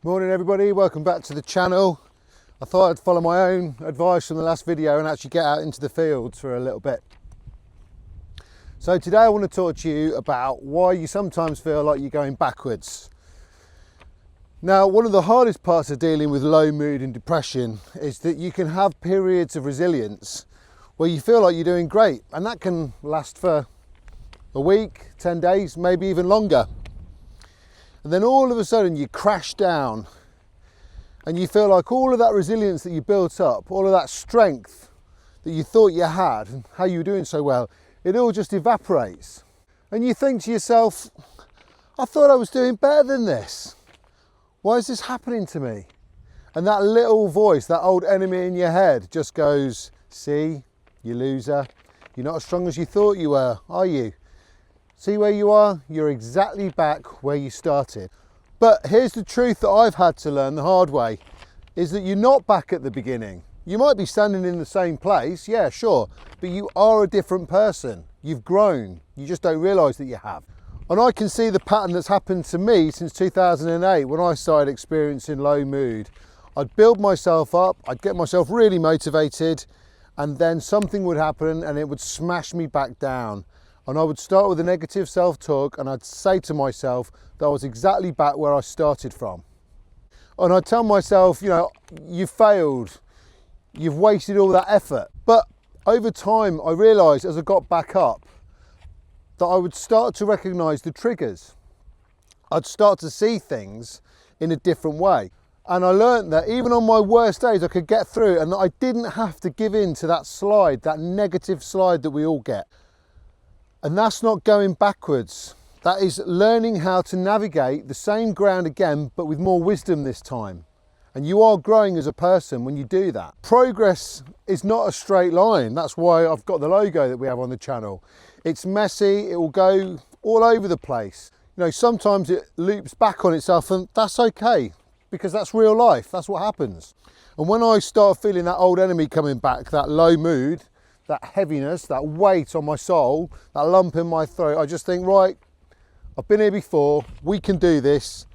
Morning everybody, welcome back to the channel. I thought I'd follow my own advice from the last video and actually get out into the fields for a little bit. So today I want to talk to you about why you sometimes feel like you're going backwards. Now, one of the hardest parts of dealing with low mood and depression is that you can have periods of resilience where you feel like you're doing great, and that can last for a week, 10 days, maybe even longer. And then all of a sudden you crash down and you feel like all of that resilience that you built up, all of that strength that you thought you had and how you were doing so well, it all just evaporates. And you think to yourself, I thought I was doing better than this. Why is this happening to me? And that little voice, that old enemy in your head just goes, see, you loser, you're not as strong as you thought you were, are you? See where you are? You're exactly back where you started. But here's the truth that I've had to learn the hard way, is that you're not back at the beginning. You might be standing in the same place, yeah, sure, but you are a different person. You've grown, you just don't realise that you have. And I can see the pattern that's happened to me since 2008 when I started experiencing low mood. I'd build myself up, I'd get myself really motivated, and then something would happen and it would smash me back down. And I would start with a negative self-talk and I'd say to myself that I was exactly back where I started from. And I'd tell myself, you know, you failed, you've wasted all that effort. But over time, I realised as I got back up that I would start to recognise the triggers. I'd start to see things in a different way. And I learned that even on my worst days, I could get through and that I didn't have to give in to that slide, that negative slide that we all get. And that's not going backwards. That is learning how to navigate the same ground again, but with more wisdom this time. And you are growing as a person when you do that. Progress is not a straight line. That's why I've got the logo that we have on the channel. It's messy, it will go all over the place. You know, sometimes it loops back on itself, and that's okay, because that's real life, that's what happens. And when I start feeling that old enemy coming back, that low mood, that heaviness, that weight on my soul, that lump in my throat, I just think, right, I've been here before, we can do this,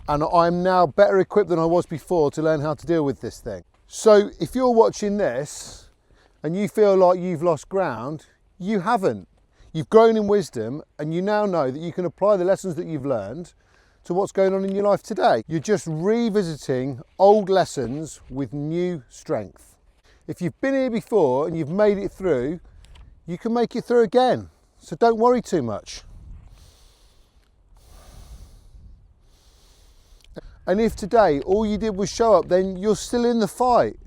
and I'm now better equipped than I was before to learn how to deal with this thing. So if you're watching this and you feel like you've lost ground, you haven't. You've grown in wisdom and you now know that you can apply the lessons that you've learned to what's going on in your life today. You're just revisiting old lessons with new strength. If you've been here before and you've made it through, you can make it through again. So don't worry too much. And if today all you did was show up, then you're still in the fight.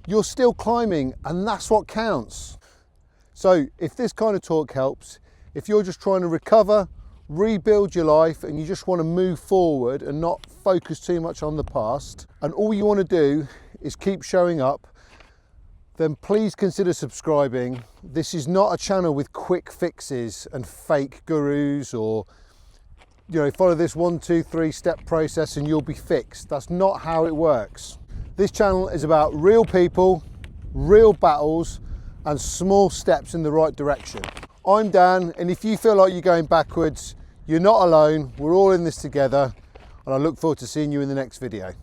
You're still climbing, and that's what counts. So if this kind of talk helps, if you're just trying to recover, rebuild your life, and you just want to move forward and not focus too much on the past, and all you want to do is keep showing up, then please consider subscribing. This is not a channel with quick fixes and fake gurus or, you know, follow this 1, 2, 3 step process and you'll be fixed. That's not how it works. This channel is about real people, real battles, and small steps in the right direction. I'm Dan, and if you feel like you're going backwards, you're not alone. We're all in this together, and I look forward to seeing you in the next video.